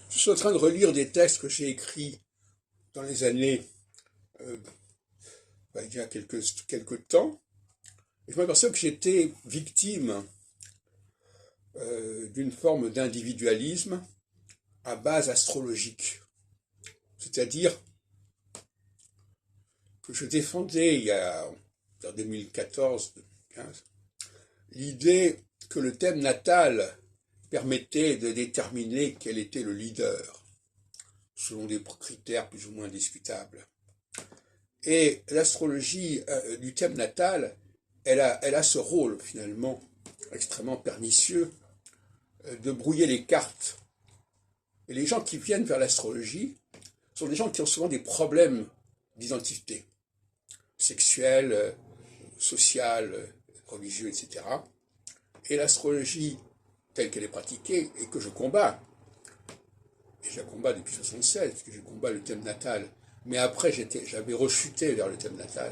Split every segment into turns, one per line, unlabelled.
Je suis en train de relire des textes que j'ai écrits dans les années, euh, il y a quelques temps, et je m'aperçois que j'étais victime d'une forme d'individualisme à base astrologique. C'est-à-dire que je défendais, en 2014-2015, l'idée que le thème natal permettait de déterminer quel était le leader, selon des critères plus ou moins discutables. Et l'astrologie du thème natal, elle a ce rôle finalement extrêmement pernicieux de brouiller les cartes. Et les gens qui viennent vers l'astrologie sont des gens qui ont souvent des problèmes d'identité sexuelle, sociale, religieuse, etc. Et l'astrologie telle qu'elle est pratiquée et que je combats, et je la combats depuis 1976, parce que je combats le thème natal, mais après j'avais rechuté vers le thème natal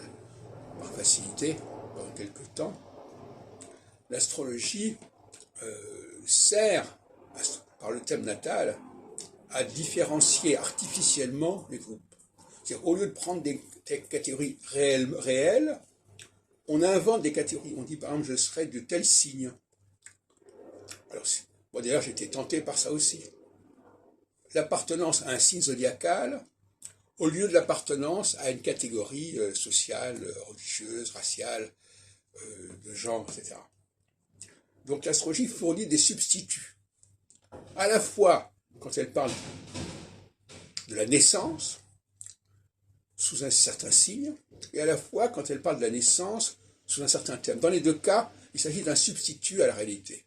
par facilité pendant quelques temps. L'astrologie sert, par le thème natal, à différencier artificiellement les groupes. C'est-à-dire, au lieu de prendre des catégories réelles, on invente des catégories. On dit par exemple, je serai de tel signe. Alors, moi d'ailleurs, j'étais tenté par ça aussi. L'appartenance à un signe zodiacal, au lieu de l'appartenance à une catégorie sociale, religieuse, raciale, de genre, etc. Donc l'astrologie fournit des substituts. À la fois, quand elle parle de la naissance, sous un certain signe, et à la fois quand elle parle de la naissance sous un certain thème. Dans les deux cas, il s'agit d'un substitut à la réalité.